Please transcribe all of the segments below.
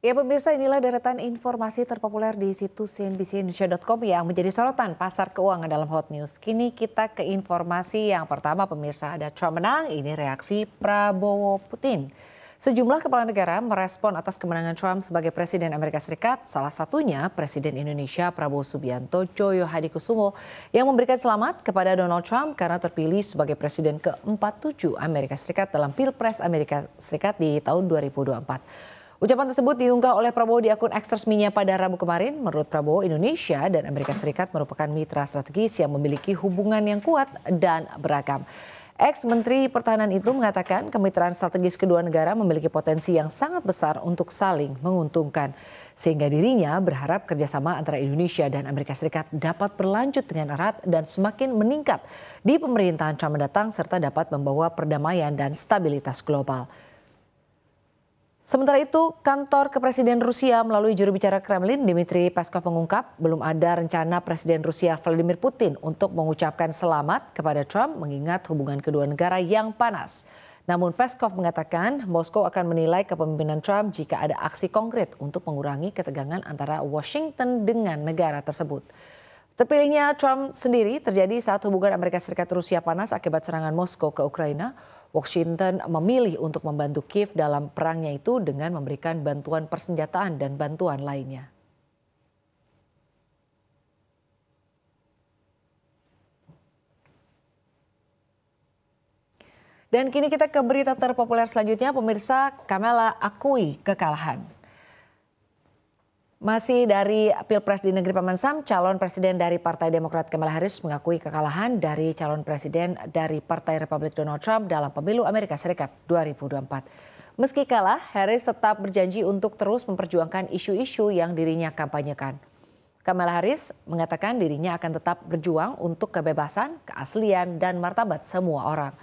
Ya pemirsa, inilah deretan informasi terpopuler di situs cnbcindonesia.com yang menjadi sorotan pasar keuangan dalam Hot News. Kini kita ke informasi yang pertama pemirsa, ada Trump menang, ini reaksi Prabowo Putin. Sejumlah kepala negara merespon atas kemenangan Trump sebagai Presiden Amerika Serikat, salah satunya Presiden Indonesia Prabowo Subianto Joyo Hadikusumo yang memberikan selamat kepada Donald Trump karena terpilih sebagai Presiden ke-47 Amerika Serikat dalam Pilpres Amerika Serikat di tahun 2024. Ucapan tersebut diunggah oleh Prabowo di akun X resminya pada Rabu kemarin. Menurut Prabowo, Indonesia dan Amerika Serikat merupakan mitra strategis yang memiliki hubungan yang kuat dan beragam. Ex-Menteri Pertahanan itu mengatakan kemitraan strategis kedua negara memiliki potensi yang sangat besar untuk saling menguntungkan. Sehingga dirinya berharap kerjasama antara Indonesia dan Amerika Serikat dapat berlanjut dengan erat dan semakin meningkat di pemerintahan Trump mendatang serta dapat membawa perdamaian dan stabilitas global. Sementara itu, kantor kepresiden Rusia melalui juru bicara Kremlin, Dmitry Peskov mengungkap belum ada rencana Presiden Rusia Vladimir Putin untuk mengucapkan selamat kepada Trump mengingat hubungan kedua negara yang panas. Namun Peskov mengatakan Moskow akan menilai kepemimpinan Trump jika ada aksi konkret untuk mengurangi ketegangan antara Washington dengan negara tersebut. Terpilihnya Trump sendiri terjadi saat hubungan Amerika Serikat Rusia panas akibat serangan Moskow ke Ukraina. Washington memilih untuk membantu Kiev dalam perangnya itu dengan memberikan bantuan persenjataan dan bantuan lainnya. Dan kini kita ke berita terpopuler selanjutnya, pemirsa. Kamala akui kekalahan. Masih dari Pilpres di negeri Paman Sam, calon presiden dari Partai Demokrat Kamala Harris mengakui kekalahan dari calon presiden dari Partai Republik Donald Trump dalam pemilu Amerika Serikat 2024. Meski kalah, Harris tetap berjanji untuk terus memperjuangkan isu-isu yang dirinya kampanyekan. Kamala Harris mengatakan dirinya akan tetap berjuang untuk kebebasan, keaslian, dan martabat semua orang.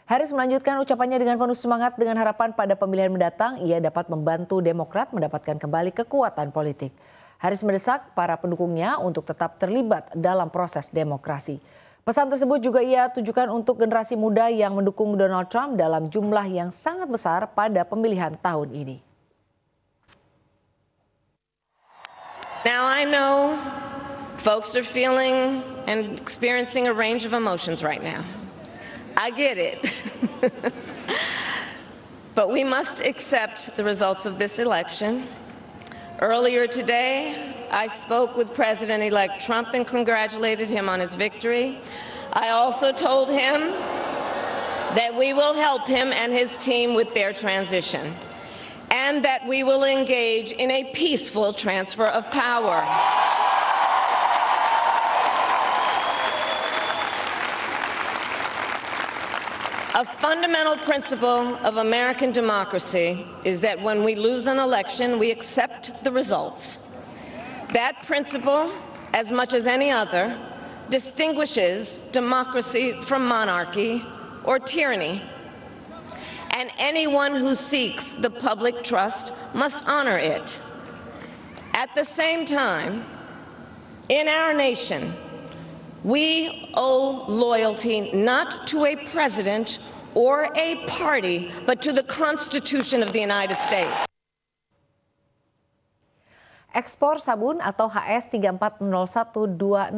Harris melanjutkan ucapannya dengan penuh semangat dengan harapan pada pemilihan mendatang ia dapat membantu Demokrat mendapatkan kembali kekuatan politik. Harris mendesak para pendukungnya untuk tetap terlibat dalam proses demokrasi. Pesan tersebut juga ia tujukan untuk generasi muda yang mendukung Donald Trump dalam jumlah yang sangat besar pada pemilihan tahun ini. Now I know folks are feeling and experiencing a range of emotions right now. I get it. But we must accept the results of this election. Earlier today, I spoke with President-elect Trump and congratulated him on his victory. I also told him that we will help him and his team with their transition and that we will engage in a peaceful transfer of power. A fundamental principle of American democracy is that when we lose an election, we accept the results. That principle, as much as any other, distinguishes democracy from monarchy or tyranny. And anyone who seeks the public trust must honor it. At the same time, in our nation, we owe loyalty not to a president or a party, but to the Constitution of the United States. Ekspor sabun atau HS34012020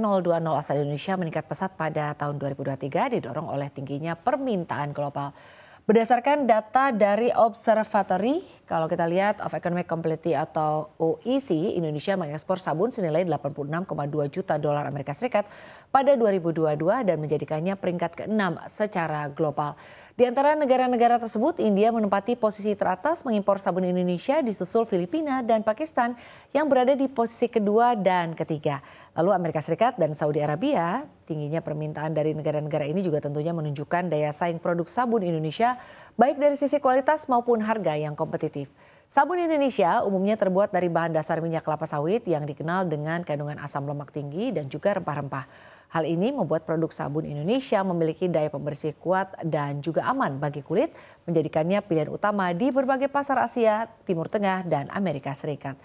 asal Indonesia meningkat pesat pada tahun 2023 didorong oleh tingginya permintaan global. Berdasarkan data dari Observatory, kalau kita lihat of Economic Competitivity atau OEC, Indonesia mengekspor sabun senilai 86,2 juta dolar Amerika Serikat pada 2022 dan menjadikannya peringkat ke-6 secara global. Di antara negara-negara tersebut, India menempati posisi teratas mengimpor sabun Indonesia, disusul Filipina dan Pakistan yang berada di posisi kedua dan ketiga. Lalu Amerika Serikat dan Saudi Arabia, tingginya permintaan dari negara-negara ini juga tentunya menunjukkan daya saing produk sabun Indonesia baik dari sisi kualitas maupun harga yang kompetitif. Sabun Indonesia umumnya terbuat dari bahan dasar minyak kelapa sawit yang dikenal dengan kandungan asam lemak tinggi dan juga rempah-rempah. Hal ini membuat produk sabun Indonesia memiliki daya pembersih kuat dan juga aman bagi kulit, menjadikannya pilihan utama di berbagai pasar Asia, Timur Tengah, dan Amerika Serikat.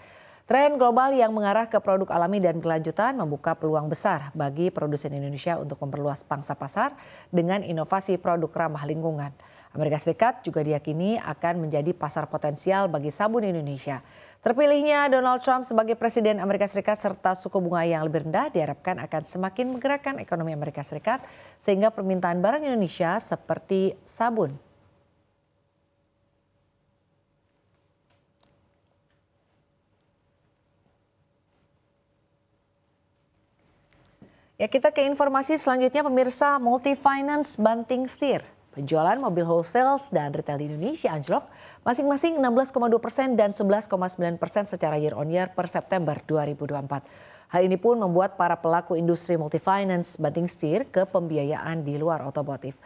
Tren global yang mengarah ke produk alami dan berkelanjutan membuka peluang besar bagi produsen Indonesia untuk memperluas pangsa pasar dengan inovasi produk ramah lingkungan. Amerika Serikat juga diyakini akan menjadi pasar potensial bagi sabun Indonesia. Terpilihnya Donald Trump sebagai Presiden Amerika Serikat serta suku bunga yang lebih rendah diharapkan akan semakin menggerakkan ekonomi Amerika Serikat sehingga permintaan barang Indonesia seperti sabun. Ya, kita ke informasi selanjutnya, pemirsa. Multi Finance banting setir. Penjualan mobil wholesale dan retail di Indonesia anjlok masing-masing 16,2% dan 11,9% secara year on year per September 2024. Hal ini pun membuat para pelaku industri multi finance banting setir ke pembiayaan di luar otomotif.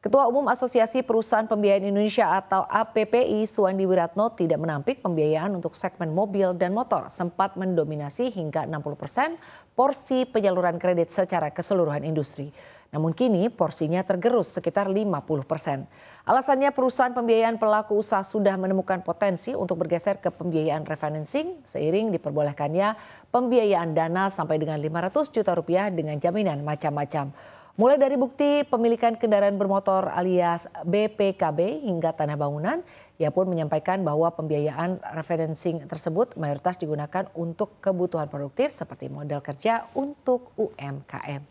Ketua Umum Asosiasi Perusahaan Pembiayaan Indonesia atau APPI, Suwandi Wiratno, tidak menampik pembiayaan untuk segmen mobil dan motor sempat mendominasi hingga 60% porsi penyaluran kredit secara keseluruhan industri. Namun kini porsinya tergerus sekitar 50%. Alasannya perusahaan pembiayaan pelaku usaha sudah menemukan potensi untuk bergeser ke pembiayaan refinancing seiring diperbolehkannya pembiayaan dana sampai dengan 500 juta rupiah dengan jaminan macam-macam. Mulai dari bukti pemilikan kendaraan bermotor alias BPKB hingga tanah bangunan, ia pun menyampaikan bahwa pembiayaan refinancing tersebut mayoritas digunakan untuk kebutuhan produktif seperti modal kerja untuk UMKM.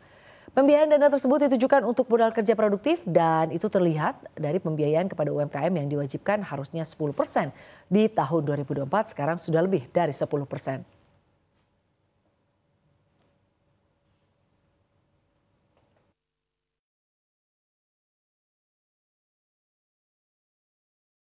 Pembiayaan dana tersebut ditujukan untuk modal kerja produktif dan itu terlihat dari pembiayaan kepada UMKM yang diwajibkan harusnya 10% di tahun 2024, sekarang sudah lebih dari 10%.